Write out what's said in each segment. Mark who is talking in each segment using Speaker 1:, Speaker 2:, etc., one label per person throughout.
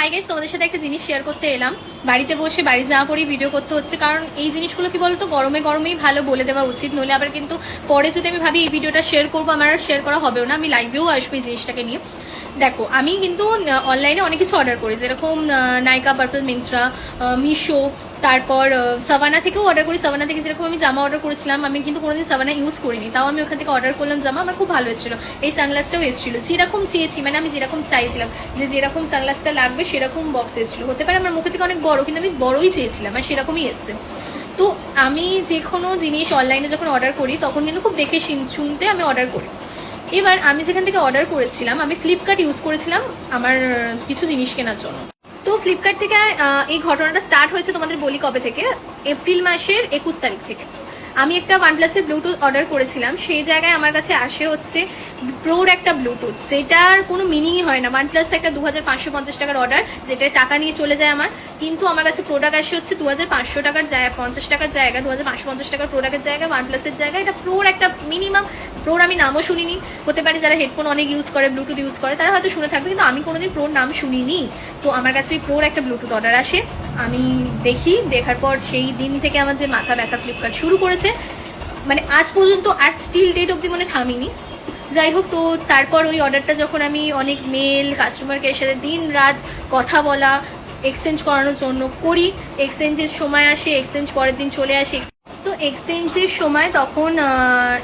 Speaker 1: Hi guys, তোমাদের সাথে একটা জিনিস শেয়ার করতে এলাম। বাড়িতে বসে বাড়ি যাওয়া পরেই ভিডিও করতে হচ্ছে, কারণ এই জিনিসগুলো কি বলতো গরমে গরমেই ভালো বলে দেওয়া উচিত, নইলে আবার কিন্তু পরে যদি আমি ভাবি এই ভিডিওটা শেয়ার করবো আমার আর শেয়ার করা হবেও না, আমি লাইভেও আসবো এই জিনিসটাকে নিয়ে। দেখো, আমি কিন্তু অনলাইনে অনেক কিছু অর্ডার করি, যেরকম নাইকা, পার্পল, মিন্ত্রা, মিশো, তারপর সাভানা থেকেও অর্ডার করি। সাভানা থেকে যেরকম আমি জামা অর্ডার করেছিলাম, আমি কিন্তু কোনোদিন সাভানা ইউজ করিনি, তাও আমি ওখান থেকে অর্ডার করলাম জামা, আমার খুব ভালো এসেছিলো। এই সানগ্লাসটাও এসেছিলো যেরকম চেয়েছি, মানে আমি যেরকম চাইছিলাম যে যেরকম সানগ্লাসটা লাগবে সেরকম বক্স এসেছিলো। হতে পারে আমার মুখে থেকে অনেক বড়, কিন্তু আমি বড়ই চেয়েছিলাম আর সেরকমই এসছে। তো আমি যে কোনো জিনিস অনলাইনে যখন অর্ডার করি তখন কিন্তু খুব দেখে শুনতে আমি অর্ডার করি। এবার আমি যেখান থেকে অর্ডার করেছিলাম, আমি ফ্লিপকার্ট ইউজ করেছিলাম আমার কিছু জিনিস কেনার জন্য। তো ফ্লিপকার্ট থেকে এই ঘটনাটা স্টার্ট হয়েছে, তোমাদের বলি কবে থেকে, এপ্রিল মাসের 21 তারিখ থেকে। আমি একটা ওয়ানপ্লাসের ব্লুটুথ অর্ডার করেছিলাম, সেই জায়গায় আমার কাছে আসে হচ্ছে প্রোর একটা ব্লুটুথ, যেটার কোনো মিনিংই হয় না। ওয়ানপ্লাস একটা 2550 টাকার অর্ডার, যেটা টাকা নিয়ে চলে যায় আমার, কিন্তু আমার কাছে প্রোডাক্ট আসে হচ্ছে 2500 টাকার জায়গা, 50 টাকার জায়গা, 2550 টাকার প্রোডাক্টের জায়গায় ওয়ানপ্লাসের জায়গায় এটা প্রোর একটা মিনিমাম। প্রোর আমি নামও শুনিনি, হতে পারে যারা হেডফোন অনেক ইউজ করে, ব্লুটুথ ইউজ করে, তারা হয়তো শুনে থাকবে, কিন্তু আমি কোনোদিন প্রোর নাম শুনিনি। তো আমার কাছে ওই প্রোর একটা ব্লুটুথ অর্ডার আসে, আমি দেখি, দেখার পর সেই দিন থেকে আমার যে মাথা ব্যথা ফ্লিপকার্ট শুরু করেছে, মানে আজ পর্যন্ত, আজ স্টিল ডেট অব্দি মনে থামিনি। যাই হোক, তো তারপর ওই অর্ডারটা যখন আমি অনেক মেল, কাস্টমার কেয়ারের সাথে দিন রাত কথা বলা, এক্সচেঞ্জ করানোর জন্য করি, এক্সচেঞ্জের সময় আসে, এক্সচেঞ্জ পরের দিন চলে আসে। তো এক্সচেঞ্জের সময় তখন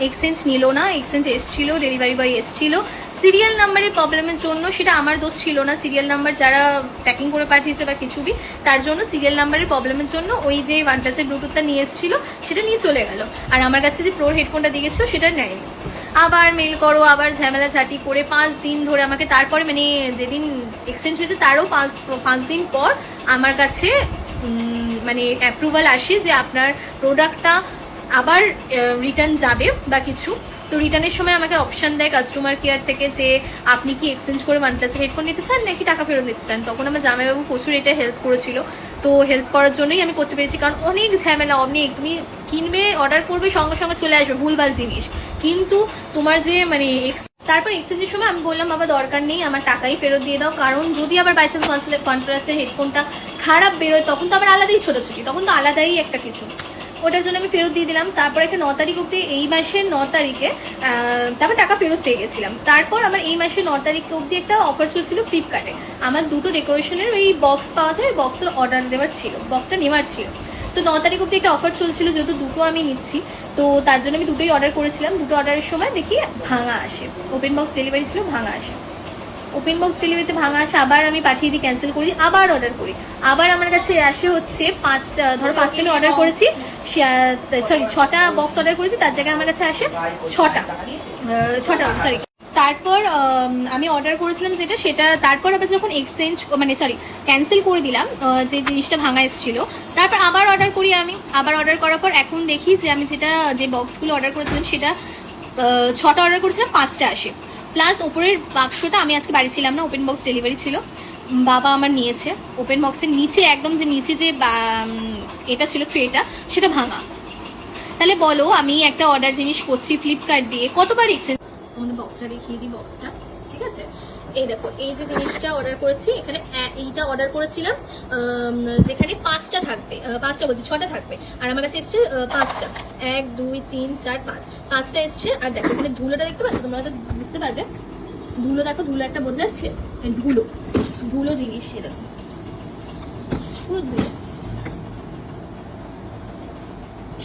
Speaker 1: এক্সচেঞ্জ নিল না, এক্সচেঞ্জ এসছিল, ডেলিভারি বয় এসছিল, সিরিয়াল নাম্বারের প্রবলেমের জন্য, সেটা আমার দোষ ছিল না, সিরিয়াল নাম্বার যারা প্যাকিং করে পাঠিয়েছে বা কিছু বি, তার জন্য সিরিয়াল নাম্বারের প্রবলেমের জন্য ওই যে ওয়ানপ্লাসের ব্লুটুথটা নিয়ে এসেছিল সেটা নিয়ে চলে গেল, আর আমার কাছে যে প্রোর হেডফোনটা দিয়ে গেছিলো সেটা নেয়নি। আবার মেল করো, আবার ঝামেলা ঝাঁটি করে 5 দিন ধরে আমাকে, তারপরে মানে যেদিন এক্সচেঞ্জ হয়েছে তারও 5 দিন পর আমার কাছে মানে অ্যাপ্রুভাল আসে যে আপনার প্রোডাক্টটা আবার রিটার্ন যাবে বা কিছু। তো রিটার্নের সময় আমাকে অপশান দেয় কাস্টমার কেয়ার থেকে যে আপনি কি এক্সচেঞ্জ করে ওয়ানপ্লাসের হেডফোন নিতে চান নাকি টাকা ফেরত নিতে চান। তখন আমার জামাইবাবু প্রচুর এটা হেল্প করেছিল, তো হেল্প করার জন্যই আমি করতে পেরেছি, কারণ অনেক ঝামেলা, অনেক, তুমি কিনবে, অর্ডার করবে, সঙ্গে সঙ্গে চলে আসবে ভুলভাল জিনিস, কিন্তু তোমার যে মানে তারপর এক্সচেঞ্জের সময় আমি বললাম বাবা দরকার নেই, আমার টাকাই ফেরত দিয়ে দাও, কারণ যদি আবার বাই চান্স ওয়ানপ্লাসের হেডফোনটা খারাপ বেরোয় তখন তো আবার আলাদাই ছোটাছুটি, তখন তো আলাদাই একটা কিছু, ওটার জন্য আমি ফেরত দিয়ে দিলাম। তারপর একটা 9 তারিখ অব্দি, এই মাসের 9 তারিখে তারপর টাকা ফেরত পেয়ে গেছিলাম। তারপর আমার এই মাসের 9 তারিখ অব্দি একটা অফার চলছিল ফ্লিপকার্টে, আমার 2টো ডেকোরেশনের ওই বক্স পাওয়া যায়, বক্সের অর্ডার দেওয়ার ছিল, বক্সটা নেওয়ার ছিল। তো 9 তারিখ অব্দি একটা অফার চলছিল, যেহেতু 2টো আমি নিচ্ছি, তো তার জন্য আমি 2টোই অর্ডার করেছিলাম। 2টো অর্ডারের সময় দেখি ভাঙা আসে, ওপেন বক্স ডেলিভারি ছিল, ভাঙা আসে, ওপেন বক্স ডেলিভারিতে ভাঙা আসে, আবার আমি পাঠিয়ে দিই, ক্যান্সেল করি, আবার অর্ডার করি, আবার আমার কাছে আসে হচ্ছে 5টা, ধরো 5টা আমি অর্ডার করেছি, সরি 6টা বক্স অর্ডার করেছি, তার জায়গায় আমার কাছে আসে 6টা, সরি। তারপর আমি অর্ডার করেছিলাম যেটা, সেটা তারপর আবার যখন এক্সচেঞ্জ মানে সরি ক্যান্সেল করে দিলাম, যে জিনিসটা ভাঙা এসেছিল, তারপর আবার অর্ডার করি আমি, আবার অর্ডার করার পর এখন দেখি যে আমি যে বক্সগুলো অর্ডার করেছিলাম সেটা 6টা অর্ডার করেছিলাম, 5টা আসে, প্লাস ওপরের বাক্সটা, আমি আজকে বাড়ি ছিলাম না, ওপেন বক্স ডেলিভারি ছিল, বাবা আমার নিয়েছে, ওপেন বক্সের নিচে একদম যে নিচে যে এটা ছিল ট্রেটা, সেটা ভাঙা। তাহলে বলো, আমি একটা অর্ডার জিনিস করছি ফ্লিপকার্ট দিয়ে, কতবার এক্সচেঞ্জ। তোমাদের বক্সটা দেখিয়ে দিই, বক্সটা ঠিক আছে, এই দেখো, এই যে জিনিসটা অর্ডার করেছি, এখানে এইটা অর্ডার করেছিলাম যেখানে 5টা থাকবে, 5টা বলছি 6টা থাকবে, আর আমার কাছে এসছে 5টা, 1 2 3 4 5, 5টা এসছে। আর দেখো এখানে ধুলোটা দেখতে পাচ্ছ, তোমরা হয়তো বুঝতে পারবে, ধুলো দেখো, ধুলো একটা বোঝা যাচ্ছে, ধুলো ধুলো জিনিস, সেটা পুরো ধুলো,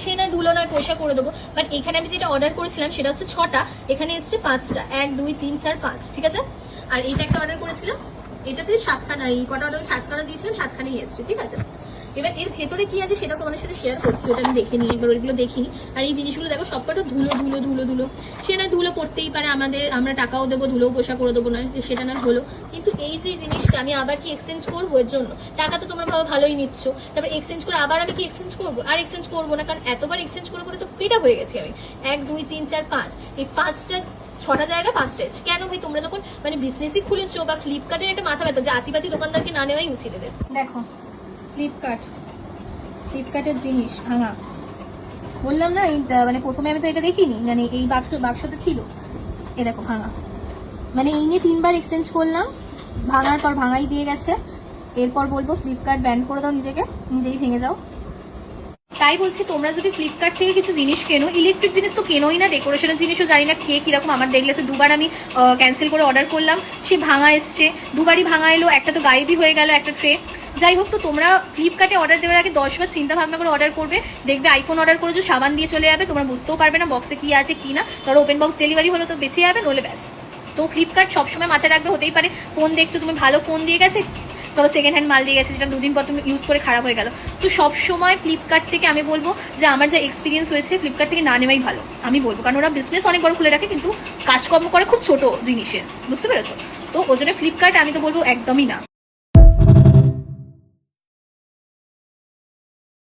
Speaker 1: সে নয় ধুলো নয়, পয়সা করে দেবো, বাট এখানে আমি যেটা অর্ডার করেছিলাম সেটা হচ্ছে 6টা, এখানে এসছে 5টা, 1 2 3 4 5, ঠিক আছে। আর এইটা একটা অর্ডার করেছিলাম, এটাতে 7খানা, এই কটা অর্ডার 7খানা দিয়েছিলাম, 7খানাই এসছে, ঠিক আছে। এবার এর ভেতরে কি আছে সেটা তোমাদের সাথে শেয়ার করছি, ওটা আমি দেখে নিই, এবার ওইগুলো দেখিনি। আর এই জিনিসগুলো দেখো সবকটা ধুলো ধুলো ধুলো ধুলো, সে না ধুলো পড়তেই পারে, আমরা টাকাও দেবো, ধুলোও পোষা করে দেবো, না সেটা না হলো, কিন্তু এই যে জিনিসটা আমি আবার কি এক্সচেঞ্জ করবো, এর জন্য টাকা তো তোমরা ভালো ভালোই নিচ্ছ, তারপর এক্সচেঞ্জ করে আবার আমি কি এক্সচেঞ্জ করবো, আর এক্সচেঞ্জ করবো না, কারণ এতবার এক্সচেঞ্জ করে করে তো ফিটা হয়ে গেছি আমি। 1 2 3 4 5, এই 5টা 6টা জায়গা 5টা এসছে, কেন ভাই তোমরা যখন মানে বিজনেসই খুলেছো, বা ফ্লিপকার্টের একটা মাথা ব্যথা, যে আতিবাতি দোকানদারকে না নেওয়াই উচিত এদের। দেখো ফ্লিপকার্টের জিনিস ভাঙা, বললাম না, এই মানে প্রথমে আমি তো এটা দেখিনি, মানে এই বাক্সতে ছিল, এ দেখো ভাঙা, মানে এই নিয়ে 3বার এক্সচেঞ্জ করলাম, ভাঙার পর ভাঙাই দিয়ে গেছে। এরপর বলবো ফ্লিপকার্ট ব্যান করে দাও, নিজেকে নিজেই ভেঙে যাও। তাই বলছি তোমরা যদি ফ্লিপকার্ট থেকে কিছু জিনিস কেনো, ইলেকট্রিক জিনিস তো কেনোই না, ডেকোরেশনের জিনিসও জানি না কে কিরকম, আমার দেখলে তো দুবার আমি ক্যান্সেল করে অর্ডার করলাম, সে ভাঙা এসছে, দুবারই ভাঙা এলো, একটা তো গায়েবই হয়ে গেল একটা ট্রে। যাই হোক, তো তোমরা ফ্লিপকার্টে অর্ডার দেওয়ার আগে 10বার চিন্তা ভাবনা করে অর্ডার করবে। দেখবে আইফোন অর্ডার করেছো, সাবান দিয়ে চলে যাবে, তোমরা বুঝতেও পারবে না বক্সে কি আছে কি না, ধরো ওপেন বক্স ডেলিভারি হলো তো বেঁচে যাবে, নলে ব্যাস। তো ফ্লিপকার্ট সবসময় মাথায় রাখবে, হতেই পারে ফোন দেখছো তুমি, ভালো ফোন দিয়ে গেছে, ধরো সেকেন্ড হ্যান্ড মাল দিয়ে গেছে, যেটা 2 দিন পর তুমি ইউজ করে খারাপ হয়ে গেল। তো সবসময় ফ্লিপকার্ট থেকে আমি বলবো যে আমার যা এক্সপিরিয়েন্স হয়েছে, ফ্লিপকার্ট থেকে না নেওয়াই ভালো আমি বলবো, কারণ ওরা বিজনেস অনেক বড় খুলে রাখে কিন্তু কাজকর্ম করে খুব ছোট জিনিসের, বুঝতে পেরেছো? তো ওজনে ফ্লিপকার্ট আমি তো বলবো একদমই না।